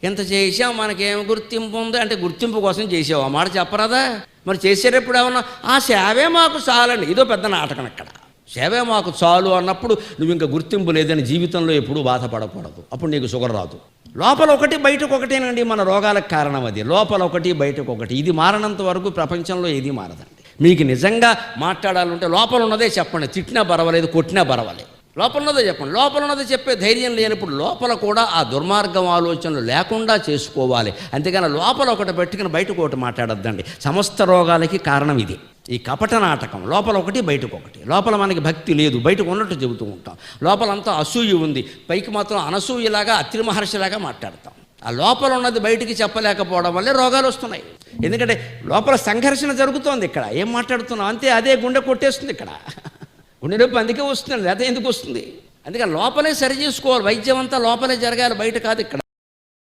ఎంత చేసాం మనకేం గుర్తింపు ఉంది అంటే గుర్తింపు కోసం చేసావు, ఆ మాట చెప్పరాదా? మరి చేసేటప్పుడు ఏమన్నా ఆ సేవే మాకు చాలండి, ఇదో పెద్ద నాటకం. ఇక్కడ సేవే మాకు చాలు అన్నప్పుడు నువ్వు ఇంకా గుర్తింపు లేదని జీవితంలో ఎప్పుడూ బాధపడకూడదు. అప్పుడు నీకు షుగర్ రాదు. లోపల ఒకటి బయటకు ఒకటేనండి మన రోగాలకు కారణం. అది లోపల ఒకటి బయటకు ఒకటి. ఇది మారనంత వరకు ప్రపంచంలో ఏది మారదండి. మీకు నిజంగా మాట్లాడాలంటే లోపల ఉన్నదే చెప్పండి. తిట్టినా పర్వాలేదు, కొట్టినా పర్వాలేదు, లోపల ఉన్నదే చెప్పండి. లోపల ఉన్నదే చెప్పే ధైర్యం లేనప్పుడు లోపల కూడా ఆ దుర్మార్గం ఆలోచనలు లేకుండా చేసుకోవాలి. అంతేగాని లోపల ఒకటి పెట్టుకుని బయటకు ఒకటి మాట్లాడొద్దండి. సమస్త రోగాలకి కారణం ఇది, ఈ కపట నాటకం. లోపల ఒకటి బయటకు ఒకటి. లోపల మనకి భక్తి లేదు, బయటకు ఉన్నట్టు చెబుతూ ఉంటాం. లోపలంతా అసూయ ఉంది, పైకి మాత్రం అనసూయలాగా అత్రి మహర్షిలాగా మాట్లాడతాం. ఆ లోపల ఉన్నది బయటికి చెప్పలేకపోవడం వల్లే రోగాలు వస్తున్నాయి. ఎందుకంటే లోపల సంఘర్షణ జరుగుతోంది. ఇక్కడ ఏం మాట్లాడుతున్నాం అంతే, అదే గుండె కొట్టేస్తుంది. ఇక్కడ గుండె నొప్పి అందుకే వస్తుంది, లేకపోతే ఎందుకు వస్తుంది? అందుకని లోపలే సరి చేసుకోవాలి. వైద్యం అంతా లోపలే జరగాలి, బయట కాదు. ఇక్కడ